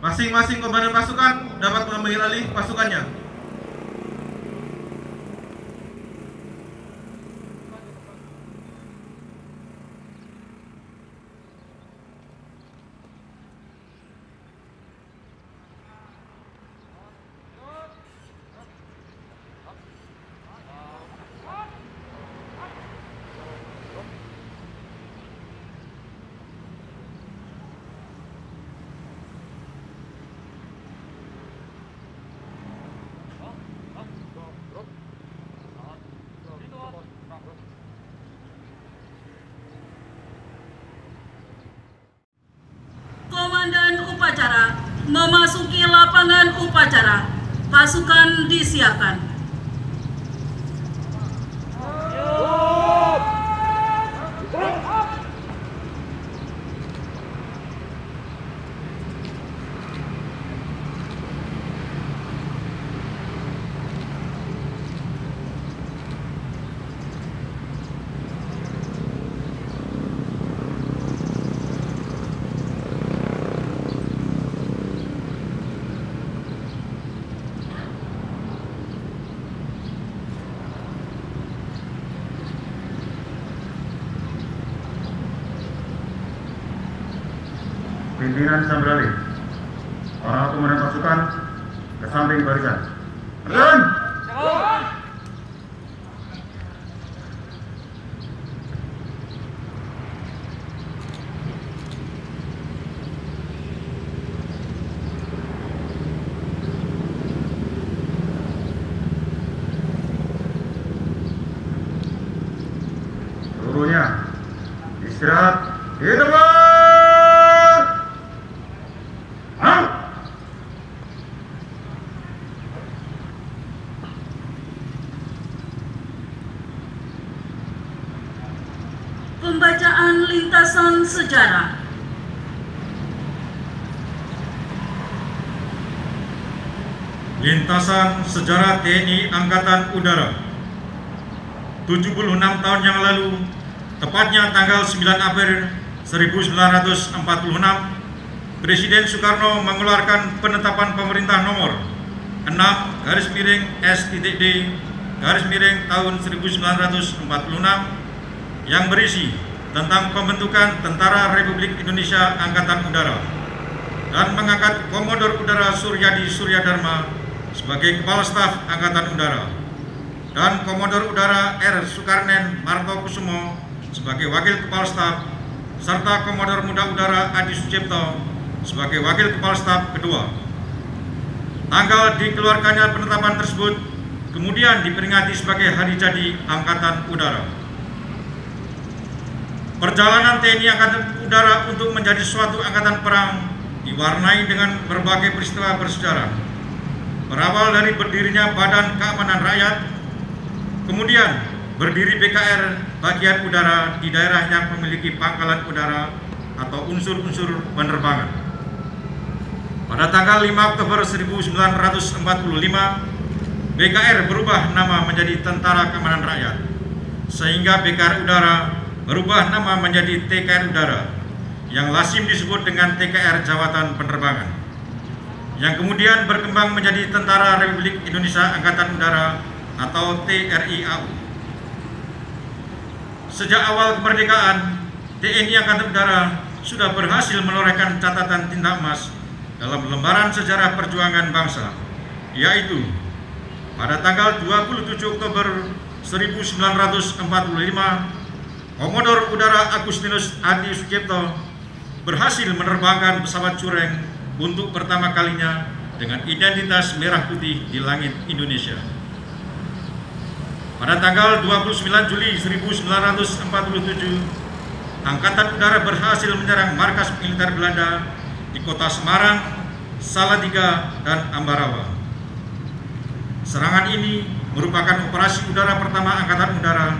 Masing-masing komandan pasukan dapat mengambil alih pasukannya. Komandan upacara memasuki lapangan upacara. Pasukan disiapkan. Pimpinan Sambrali, para komandan pasukan ke samping barisan. Run! Seluruhnya istirahat di tempat. Pembacaan lintasan sejarah. Lintasan sejarah TNI Angkatan Udara. 76 tahun yang lalu, tepatnya tanggal 9 April 1946, Presiden Soekarno mengeluarkan penetapan pemerintah nomor 6/S.D/tahun 1946 yang berisi tentang pembentukan Tentara Republik Indonesia Angkatan Udara dan mengangkat Komodor Udara Suryadi Suryadharma sebagai Kepala Staf Angkatan Udara dan Komodor Udara R. Sukarnen Martokusumo sebagai Wakil Kepala Staf serta Komodor Muda Udara Adi Sucipto sebagai Wakil Kepala Staf kedua. Tanggal dikeluarkannya penetapan tersebut kemudian diperingati sebagai Hari Jadi Angkatan Udara. Perjalanan TNI Angkatan Udara untuk menjadi suatu angkatan perang diwarnai dengan berbagai peristiwa bersejarah. Berawal dari berdirinya Badan Keamanan Rakyat, kemudian berdiri BKR Bagian Udara di daerah yang memiliki pangkalan udara atau unsur-unsur penerbangan. Pada tanggal 5 Oktober 1945, BKR berubah nama menjadi Tentara Keamanan Rakyat, sehingga BKR Udara berubah nama menjadi TKR Udara, yang lazim disebut dengan TKR Jawatan Penerbangan, yang kemudian berkembang menjadi Tentara Republik Indonesia Angkatan Udara atau TRI-AU. Sejak awal kemerdekaan, TNI Angkatan Udara sudah berhasil menorehkan catatan tinta emas dalam lembaran sejarah perjuangan bangsa, yaitu pada tanggal 27 Oktober 1945, Komodor Udara Agustinus Adi Sucipto berhasil menerbangkan pesawat Cureng untuk pertama kalinya dengan identitas merah putih di langit Indonesia. Pada tanggal 29 Juli 1947, Angkatan Udara berhasil menyerang markas militer Belanda di kota Semarang, Salatiga, dan Ambarawa. Serangan ini merupakan operasi udara pertama Angkatan Udara.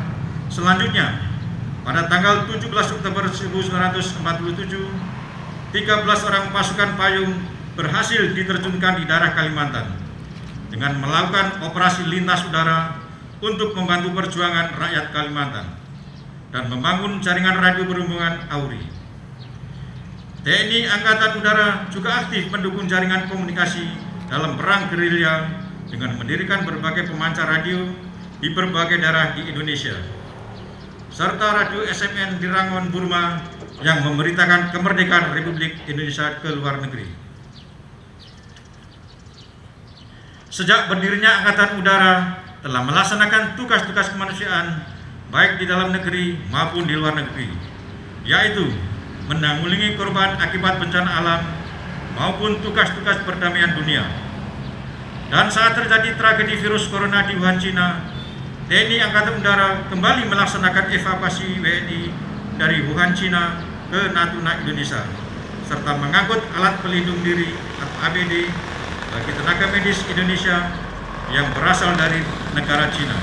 Selanjutnya, pada tanggal 17 Oktober 1947, 13 orang pasukan payung berhasil diterjunkan di daerah Kalimantan dengan melakukan operasi lintas udara untuk membantu perjuangan rakyat Kalimantan dan membangun jaringan radio berhubungan AURI. TNI Angkatan Udara juga aktif mendukung jaringan komunikasi dalam perang gerilya dengan mendirikan berbagai pemancar radio di berbagai daerah di Indonesia, serta radio SMN di Rangon, Burma yang memberitakan kemerdekaan Republik Indonesia ke luar negeri. Sejak berdirinya Angkatan Udara telah melaksanakan tugas-tugas kemanusiaan baik di dalam negeri maupun di luar negeri, yaitu menanggulangi korban akibat bencana alam maupun tugas-tugas perdamaian dunia. Dan saat terjadi tragedi virus corona di Wuhan, Cina, TNI Angkatan Udara kembali melaksanakan evakuasi WNI dari Wuhan, Cina ke Natuna, Indonesia, serta mengangkut alat pelindung diri atau APD bagi tenaga medis Indonesia yang berasal dari negara Cina.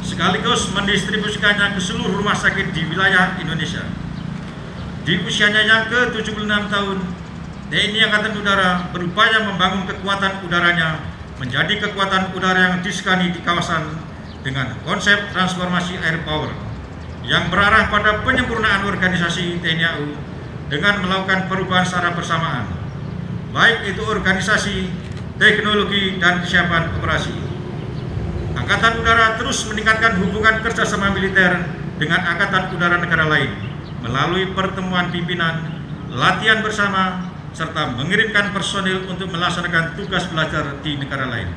Sekaligus mendistribusikannya ke seluruh rumah sakit di wilayah Indonesia. Di usianya yang ke-76 tahun, TNI Angkatan Udara berupaya membangun kekuatan udaranya menjadi kekuatan udara yang disegani di kawasan dengan konsep transformasi air power yang berarah pada penyempurnaan organisasi TNI AU dengan melakukan perubahan secara bersamaan, baik itu organisasi, teknologi, dan kesiapan operasi. Angkatan Udara terus meningkatkan hubungan kerjasama militer dengan Angkatan Udara negara lain melalui pertemuan pimpinan, latihan bersama, serta mengirimkan personil untuk melaksanakan tugas belajar di negara lain.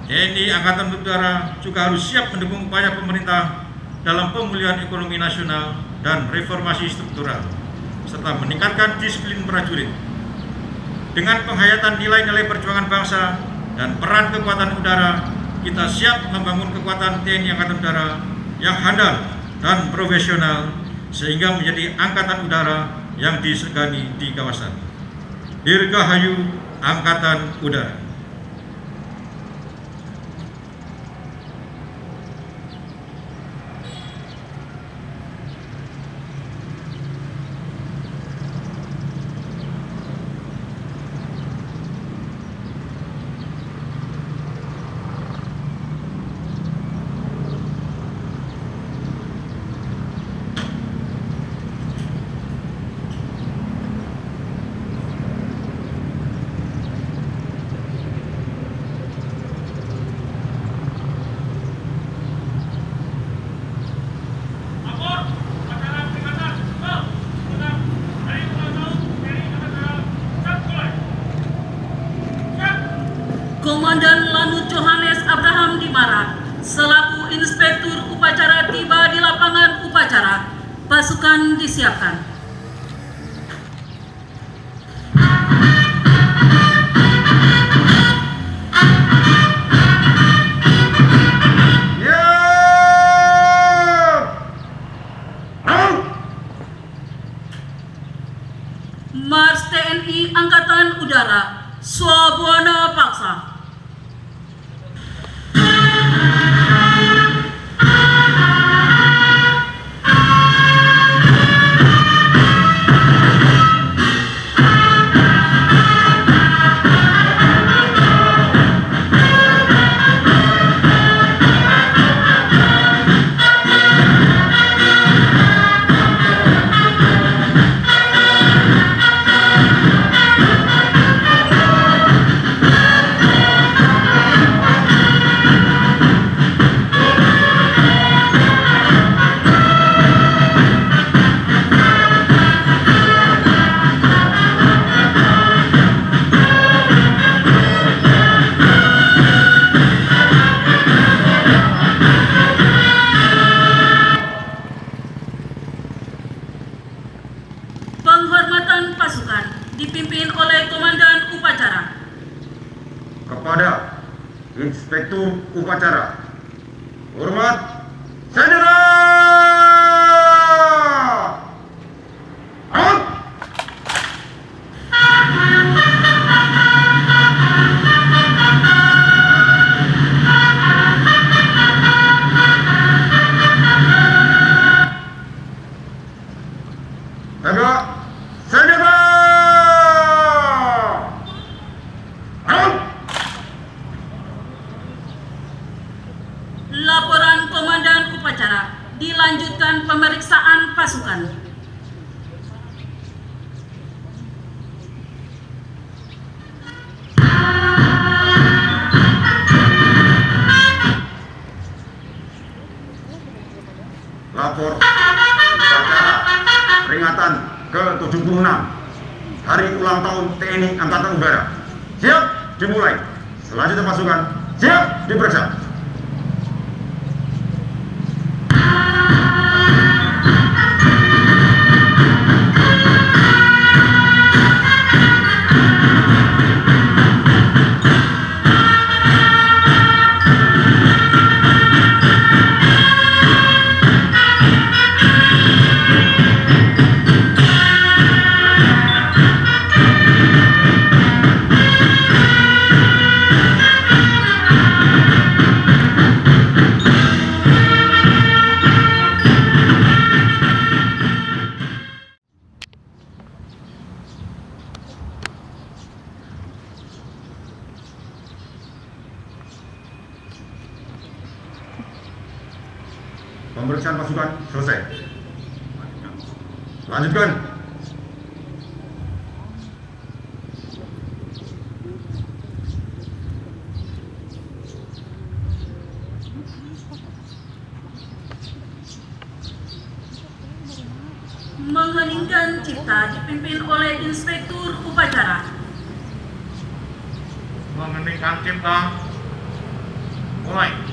TNI Angkatan Udara juga harus siap mendukung upaya pemerintah dalam pemulihan ekonomi nasional dan reformasi struktural, serta meningkatkan disiplin prajurit. Dengan penghayatan nilai-nilai perjuangan bangsa dan peran kekuatan udara, kita siap membangun kekuatan TNI Angkatan Udara yang handal dan profesional sehingga menjadi Angkatan Udara yang disegani di kawasan. Dirgahayu Angkatan Udara. Komandan Lanut Johannes Abraham Dimara selaku Inspektur Upacara tiba di lapangan upacara. Pasukan disiapkan. Mars TNI Angkatan Udara, Swabwana Paksa. Penghormatan pasukan dipimpin oleh Komandan Upacara. Kepada Inspektur Upacara, hormat Saudara. Laporan Komandan Upacara dilanjutkan pemeriksaan pasukan. Lapor upacara peringatan ke-76 Hari Ulang Tahun TNI Angkatan Udara. Siap dimulai. Selanjutnya pasukan siap diperiksa. Pemeriksaan pasukan selesai. Lanjutkan. Mengheningkan cipta dipimpin oleh Inspektur Upacara. Mengheningkan cipta. Mulai.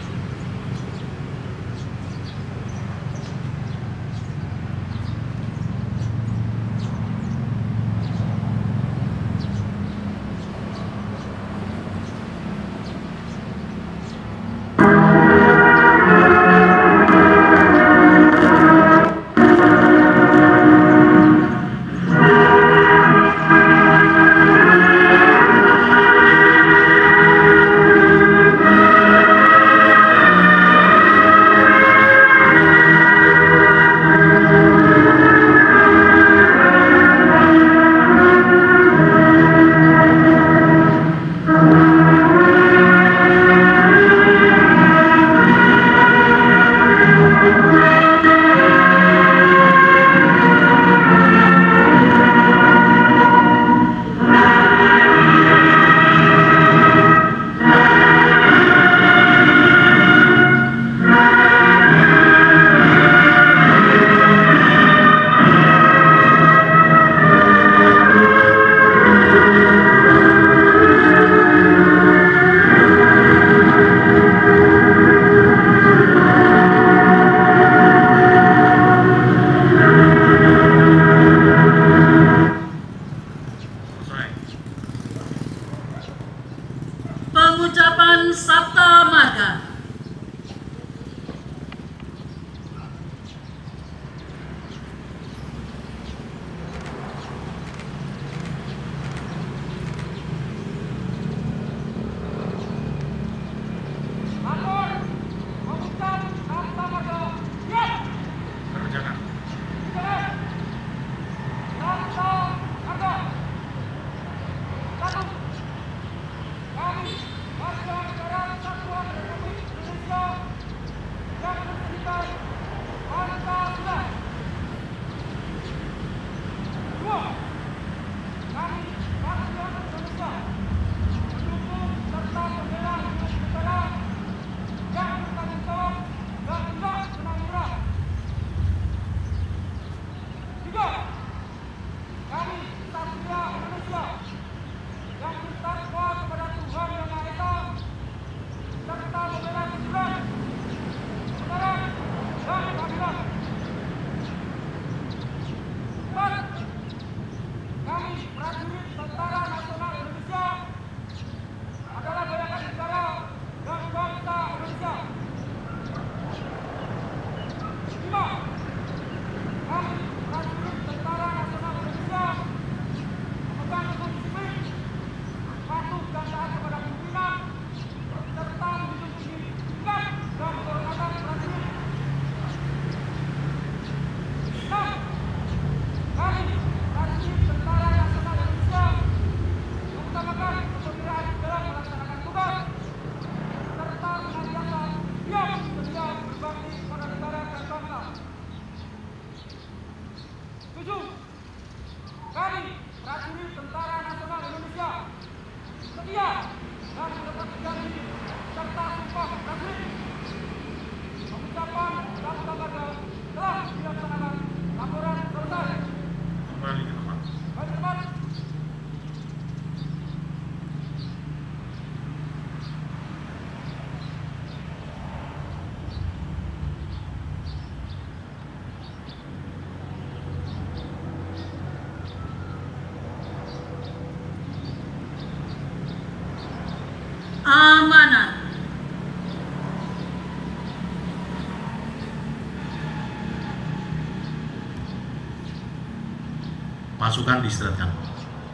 Pasukan diistirahatkan.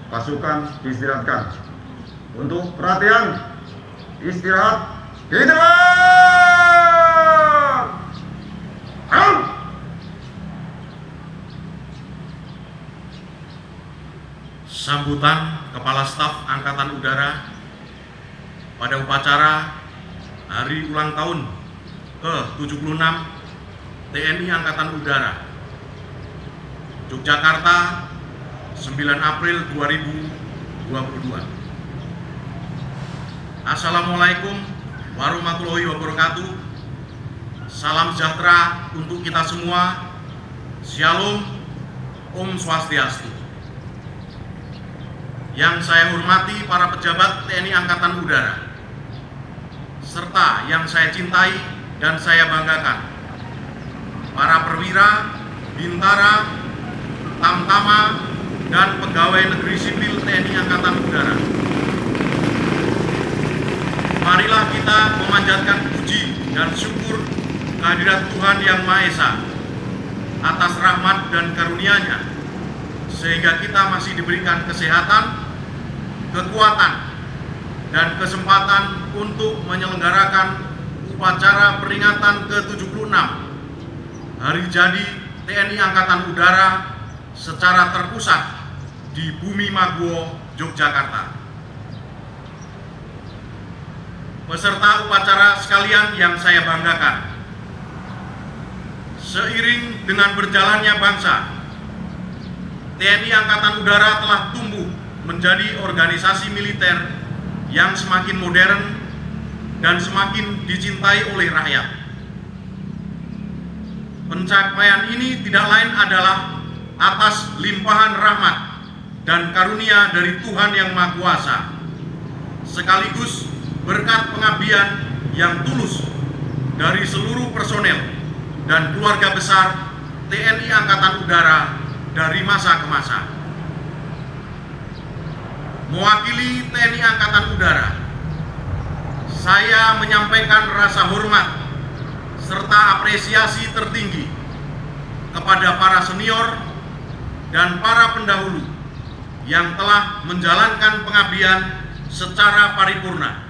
Pasukan diistirahatkan. Untuk perhatian, istirahat, Sambutan Kepala Staf Angkatan Udara pada upacara Hari Ulang Tahun ke-76 TNI Angkatan Udara Yogyakarta 9 April 2022. Assalamualaikum warahmatullahi wabarakatuh. Salam sejahtera untuk kita semua. Shalom, Om Swastiastu. Yang saya hormati para pejabat TNI Angkatan Udara, serta yang saya cintai dan saya banggakan, para perwira, bintara, tamtama, dan pegawai negeri sipil TNI Angkatan Udara. Marilah kita memanjatkan puji dan syukur kehadirat Tuhan Yang Maha Esa atas rahmat dan karunia-Nya, sehingga kita masih diberikan kesehatan, kekuatan, dan kesempatan untuk menyelenggarakan upacara peringatan ke-76 Hari Jadi TNI Angkatan Udara secara terpusat di Bumi Maguwo, Yogyakarta. Peserta upacara sekalian yang saya banggakan, seiring dengan berjalannya bangsa, TNI Angkatan Udara telah tumbuh menjadi organisasi militer yang semakin modern dan semakin dicintai oleh rakyat. Pencapaian ini tidak lain adalah atas limpahan rahmat dan karunia dari Tuhan Yang Maha Kuasa, sekaligus berkat pengabdian yang tulus dari seluruh personel dan keluarga besar TNI Angkatan Udara dari masa ke masa. Mewakili TNI Angkatan Udara, saya menyampaikan rasa hormat serta apresiasi tertinggi kepada para senior dan para pendahulu yang telah menjalankan pengabdian secara paripurna,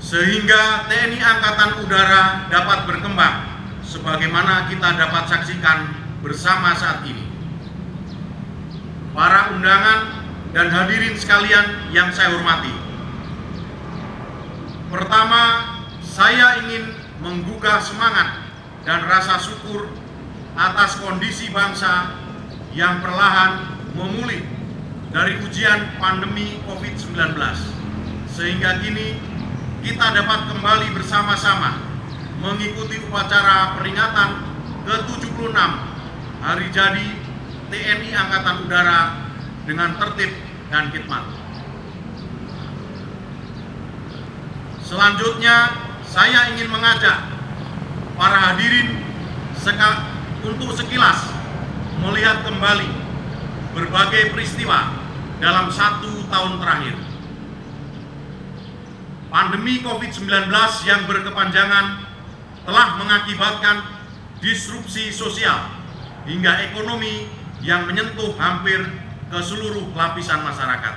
sehingga TNI Angkatan Udara dapat berkembang sebagaimana kita dapat saksikan bersama saat ini. Para undangan dan hadirin sekalian yang saya hormati, pertama, saya ingin menggugah semangat dan rasa syukur atas kondisi bangsa yang perlahan memulih dari ujian pandemi COVID-19, sehingga kini kita dapat kembali bersama-sama mengikuti upacara peringatan ke-76 Hari Jadi TNI Angkatan Udara dengan tertib dan khidmat. Selanjutnya, saya ingin mengajak para hadirin untuk sekilas melihat kembali berbagai peristiwa dalam 1 tahun terakhir. Pandemi COVID-19 yang berkepanjangan telah mengakibatkan disrupsi sosial hingga ekonomi yang menyentuh hampir ke seluruh lapisan masyarakat.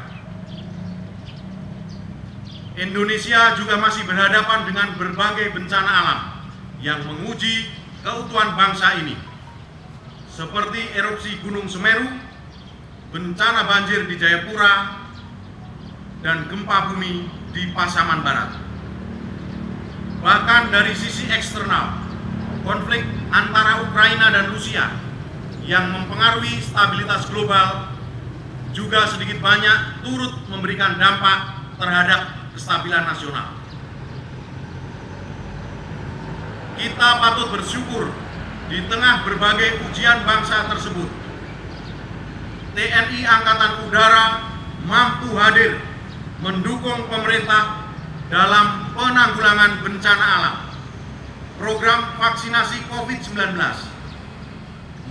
Indonesia juga masih berhadapan dengan berbagai bencana alam yang menguji keutuhan bangsa ini, seperti erupsi Gunung Semeru, bencana banjir di Jayapura, dan gempa bumi di Pasaman Barat. Bahkan dari sisi eksternal, konflik antara Ukraina dan Rusia yang mempengaruhi stabilitas global juga sedikit banyak turut memberikan dampak terhadap kestabilan nasional. Kita patut bersyukur di tengah berbagai ujian bangsa tersebut, TNI Angkatan Udara mampu hadir mendukung pemerintah dalam penanggulangan bencana alam, program vaksinasi COVID-19,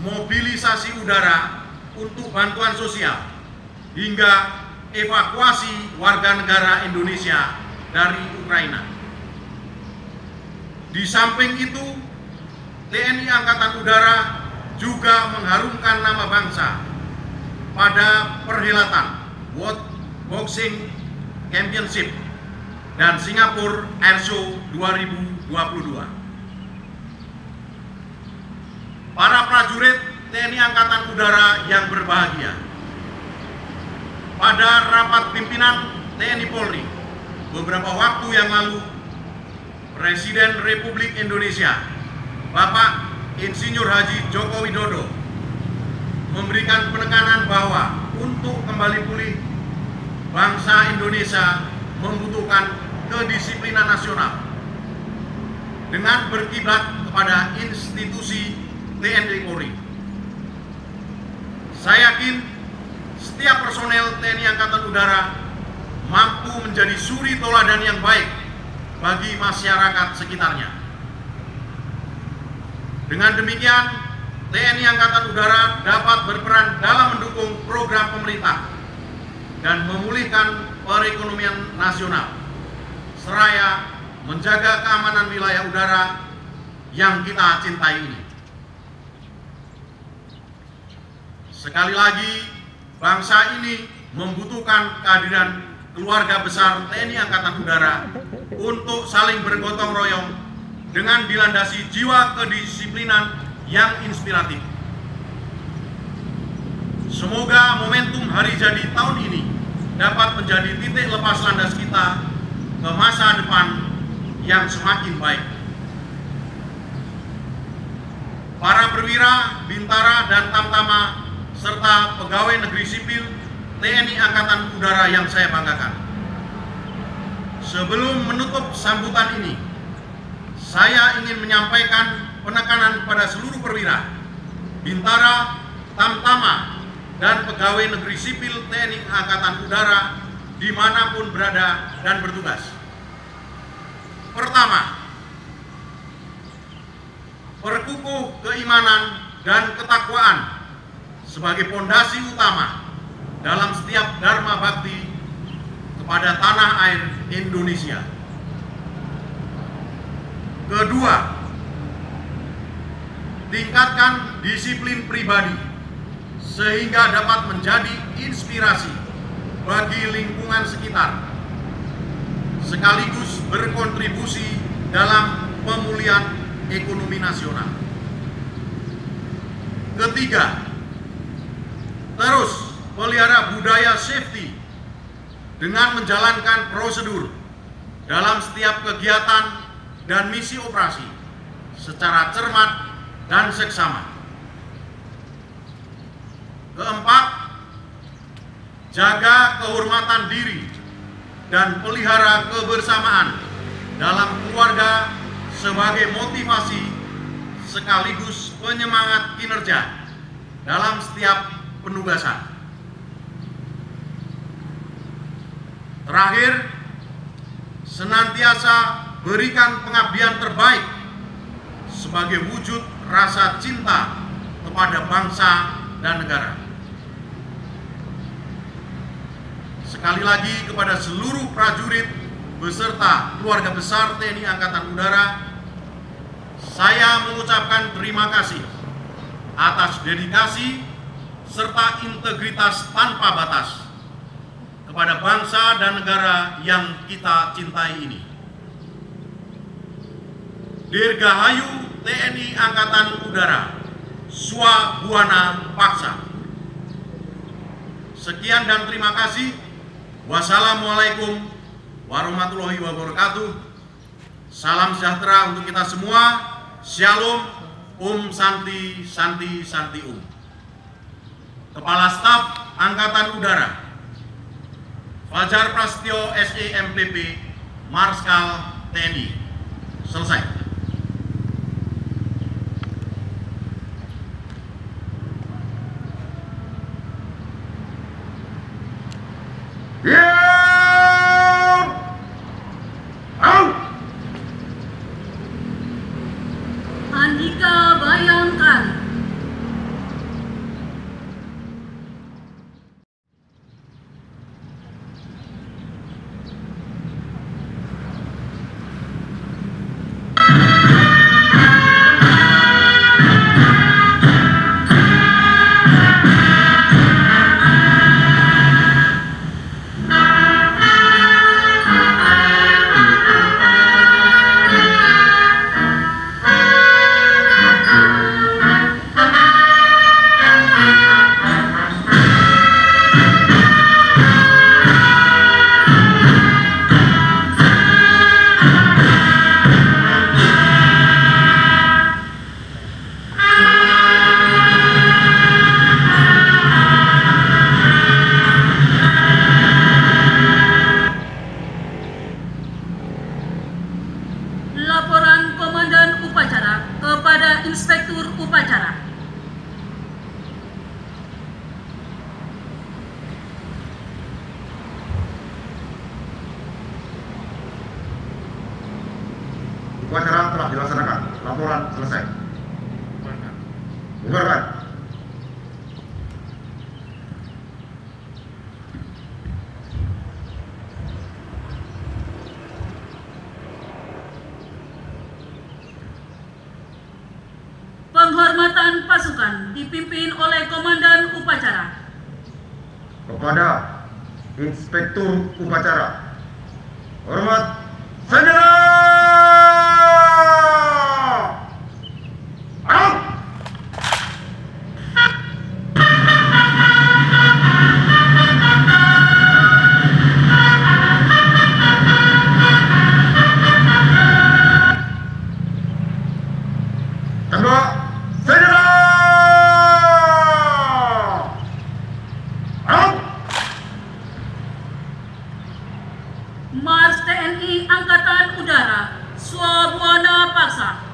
mobilisasi udara untuk bantuan sosial, hingga evakuasi warga negara Indonesia dari Ukraina. Di samping itu, TNI Angkatan Udara juga mengharumkan nama bangsa pada perhelatan World Boxing Championship dan Singapore Airshow 2022. Para prajurit TNI Angkatan Udara yang berbahagia, pada rapat pimpinan TNI Polri beberapa waktu yang lalu, Presiden Republik Indonesia Bapak Insinyur Haji Joko Widodo memberikan penekanan bahwa untuk kembali pulih, bangsa Indonesia membutuhkan kedisiplinan nasional dengan berkiblat kepada institusi TNI Polri. Saya yakin setiap personel TNI Angkatan Udara mampu menjadi suri teladan yang baik bagi masyarakat sekitarnya. Dengan demikian, TNI Angkatan Udara dapat berperan dalam mendukung program pemerintah dan memulihkan perekonomian nasional, seraya menjaga keamanan wilayah udara yang kita cintai ini. Sekali lagi, bangsa ini membutuhkan kehadiran keluarga besar TNI Angkatan Udara untuk saling bergotong royong dengan dilandasi jiwa kedisiplinan yang inspiratif. Semoga momentum hari jadi tahun ini dapat menjadi titik lepas landas kita ke masa depan yang semakin baik. Para perwira, bintara, dan tamtama serta pegawai negeri sipil TNI Angkatan Udara yang saya banggakan. Sebelum menutup sambutan ini, saya ingin menyampaikan penekanan kepada seluruh perwira, bintara, tamtama, dan pegawai negeri sipil TNI Angkatan Udara dimanapun berada dan bertugas. Pertama, perkukuh keimanan dan ketakwaan sebagai pondasi utama dalam setiap dharma bakti kepada tanah air Indonesia. Kedua, tingkatkan disiplin pribadi sehingga dapat menjadi inspirasi bagi lingkungan sekitar, sekaligus berkontribusi dalam pemulihan ekonomi nasional. Ketiga, terus pelihara budaya safety dengan menjalankan prosedur dalam setiap kegiatan dan misi operasi secara cermat dan seksama. Keempat, jaga kehormatan diri dan pelihara kebersamaan dalam keluarga sebagai motivasi sekaligus penyemangat kinerja dalam setiap penugasan. Terakhir, senantiasa berikan pengabdian terbaik sebagai wujud rasa cinta kepada bangsa dan negara. Sekali lagi kepada seluruh prajurit beserta keluarga besar TNI Angkatan Udara, saya mengucapkan terima kasih atas dedikasi serta integritas tanpa batas kepada bangsa dan negara yang kita cintai ini. Dirgahayu TNI Angkatan Udara, Swabuana Paksa. Sekian dan terima kasih. Wassalamualaikum warahmatullahi wabarakatuh. Salam sejahtera untuk kita semua. Shalom, Santi, Santi, Santi Kepala Staf Angkatan Udara Fajar Prasetyo SEMPP, Marskal TNI. Selesai. Andika bayangkan. Inspektur Upacara. Upacara telah dilaksanakan. Laporan selesai. Bubarkan. Penghormatan pasukan dipimpin oleh Komandan Upacara. Kepada Inspektur Upacara. Hormat senjata! Tembak senjata! Mars TNI Angkatan Udara, Swabwana Paksa.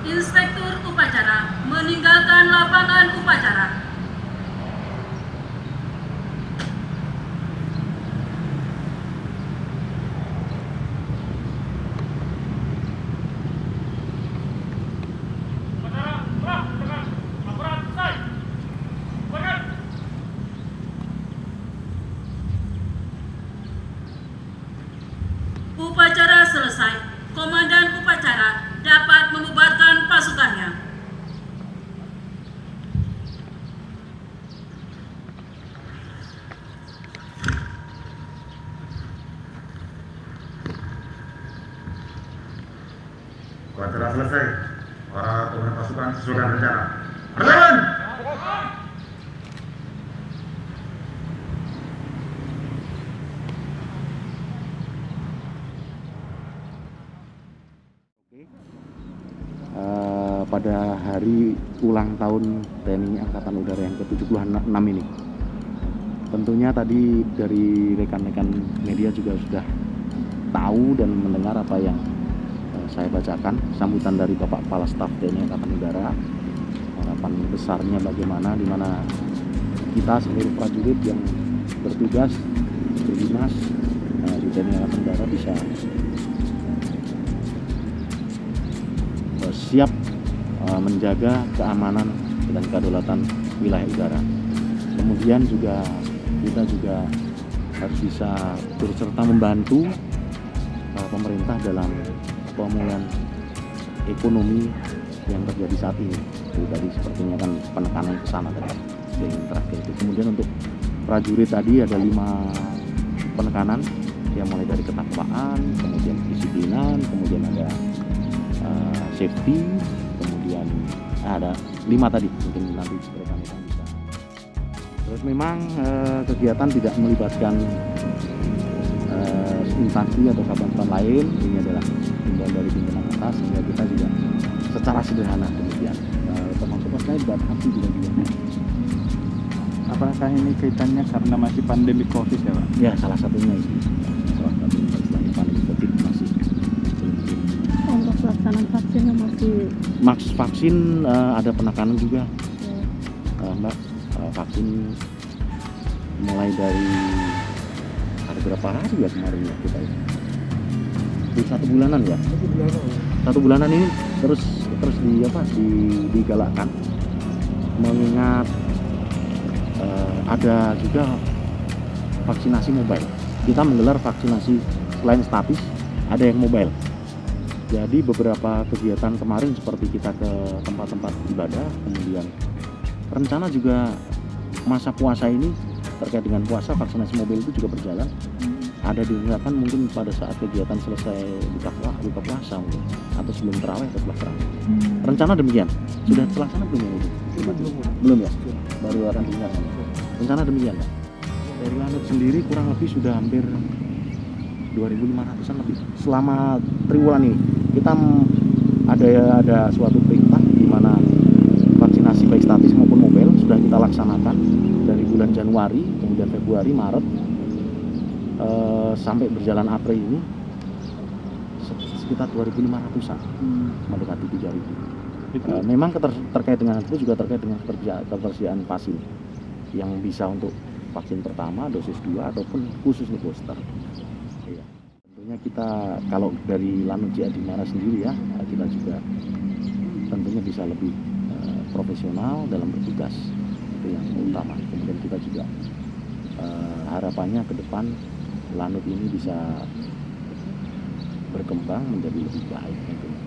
Inspektur Upacara meninggalkan lapangan upacara. Upacara selesai. Komandan upacara dapat membubarkan pasukannya. Upacara selesai. Para komandan pasukan sesuai rencana. Berjalan! Pada hari ulang tahun TNI Angkatan Udara yang ke-76 ini. Tentunya tadi dari rekan-rekan media juga sudah tahu dan mendengar apa yang saya bacakan, sambutan dari Bapak Kepala Staf TNI Angkatan Udara, harapan besarnya bagaimana, di mana kita seluruh prajurit yang bertugas berdinas di TNI Angkatan Udara bisa siap menjaga keamanan dan kedaulatan wilayah udara. Kemudian juga kita juga harus bisa turut serta membantu pemerintah dalam pemulihan ekonomi yang terjadi saat ini. Jadi tadi sepertinya kan penekanan ke sana tadi yang terakhir itu. Kemudian untuk prajurit tadi ada 5 penekanan yang mulai dari ketakwaan, kemudian kedisiplinan, kemudian ada safety, kemudian ada 5 tadi, mungkin nanti rekan-rekan bisa. Terus memang kegiatan tidak melibatkan instansi atau satuan lain, ini adalah himbauan dari pimpinan atas, sehingga kita juga secara sederhana demikian. Termasuk terkait aksi juga. Apakah ini kaitannya karena masih pandemi COVID ya Pak? Ya, salah satunya itu. Salah satunya setelah pandemi COVID masih. Untuk pelaksanaan vaksinnya masih vaksin ada penekanan juga, Mbak. Vaksin mulai dari ada berapa hari ya kemarin ya kita itu? 1 bulanan ya? 1 bulanan ini terus digalakkan, mengingat ada juga vaksinasi mobile. kita menggelar vaksinasi selain statis, ada yang mobile. Jadi beberapa kegiatan kemarin seperti kita ke tempat-tempat ibadah, kemudian rencana juga masa puasa ini terkait dengan puasa, vaksinasi mobil itu juga berjalan. Ada direncanakan mungkin pada saat kegiatan selesai buka puasa mungkin, atau sebelum terawih atau setelah terawih. Rencana demikian. Sudah terlaksana belum ya? Belum ya? Baru akan dinyatakan. Rencana demikian Pak. Dari Lanut sendiri kurang lebih sudah hampir 2.500-an lebih. Selama triwulan ini kita ada suatu perintah di mana vaksinasi baik statis maupun mobile sudah kita laksanakan dari bulan Januari, kemudian Februari, Maret, sampai berjalan April ini sekitar 2.500-an, mendekati 3.000. Memang terkait dengan itu juga terkait dengan ketersediaan vaksin yang bisa untuk vaksin pertama, dosis 2 ataupun khusus nih booster. Ya. Tentunya kita kalau dari Lanut JA Dimara sendiri ya, kita juga tentunya bisa lebih profesional dalam bertugas, itu yang utama. Kemudian kita juga harapannya ke depan Lanut ini bisa berkembang menjadi lebih baik tentunya.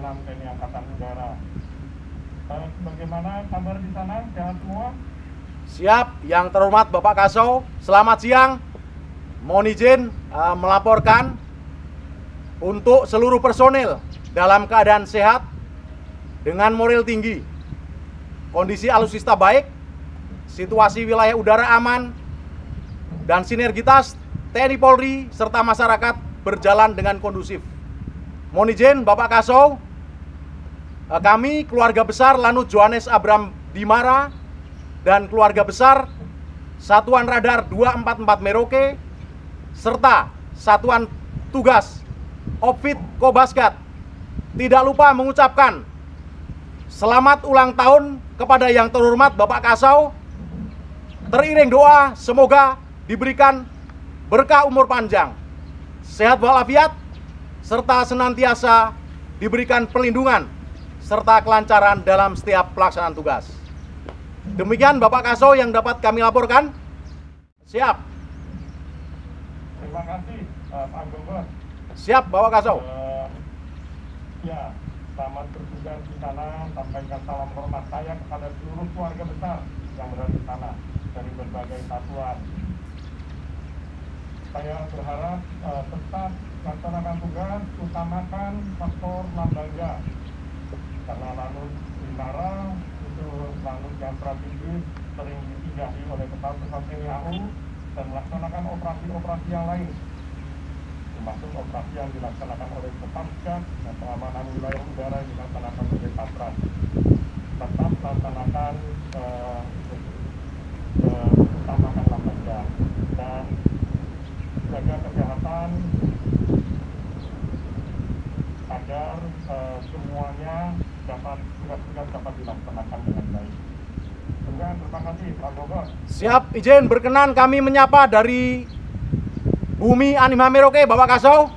TNI Angkatan Udara. Bagaimana kabar di sana? Sehat semua? Siap, yang terhormat Bapak Kasau. Selamat siang. Mohon izin melaporkan untuk seluruh personil dalam keadaan sehat dengan moral tinggi, kondisi alutsista baik, situasi wilayah udara aman, dan sinergitas TNI Polri serta masyarakat berjalan dengan kondusif. Mohon izin Bapak Kasau, kami keluarga besar Lanut Johannes Abraham Dimara dan keluarga besar Satuan Radar 244 Merauke serta Satuan Tugas Opfit Kobasgat tidak lupa mengucapkan selamat ulang tahun kepada yang terhormat Bapak Kasau. Teriring doa semoga diberikan berkah umur panjang, sehat walafiat, serta senantiasa diberikan perlindungan serta kelancaran dalam setiap pelaksanaan tugas. Demikian Bapak Kasau yang dapat kami laporkan. Siap. Terima kasih Pak Gubernur. Siap Bapak Kasau. Ya, selamat bertugas di sana. Sampaikan salam hormat saya kepada seluruh keluarga besar yang berada di sana dari berbagai satuan. Saya berharap tetap laksanakan tugas, utamakan faktor lambaga. Karena Lanut Dimara itu Lanut yang strategis, sering disinggahi oleh pesawat-pesawat TNI AU dan melaksanakan operasi-operasi yang lain, termasuk operasi yang dilaksanakan oleh Kopasgat dan pengamanan wilayah udara yang dilaksanakan oleh Pastras. Tetap laksanakan utamakan lambaga dan jaga kesehatan agar semuanya tugas-tugas dapat dilaksanakan dengan baik. Dengan terima kasih Pak Bogor. Siap, izin berkenan kami menyapa dari Bumi Anima Merauke, Bapak Kasau,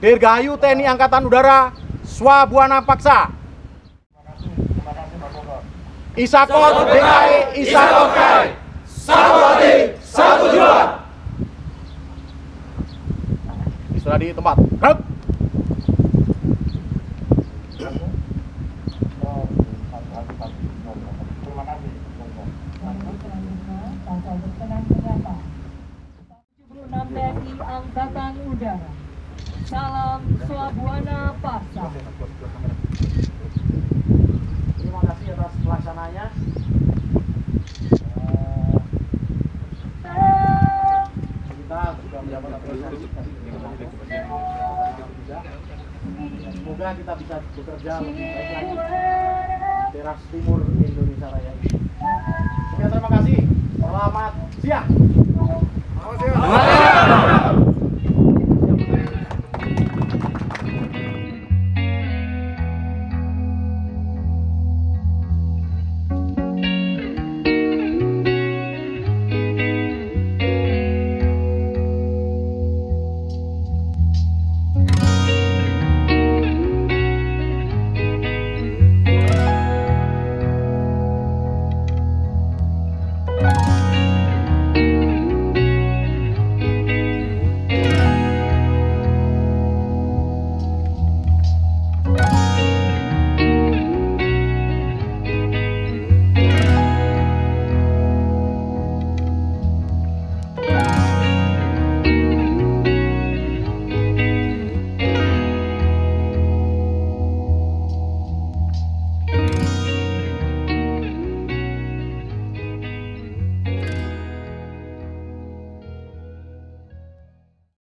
Dirgahayu TNI Angkatan Udara, Swabwana Paksa. Terima kasih Pak Bogor. Isakot DKI, Isakot KAI, satu hati, satu jiwa. Sudah di tempat. Gerak. Terima kasih. 76 TNI Angkatan Udara. Salam Swabwana Paksa. Terima kasih atas pelaksananya. Kita sudah mendapat apresiasi. Semoga kita bisa bekerja lebih baik lagi. Teras Timur Indonesia Raya.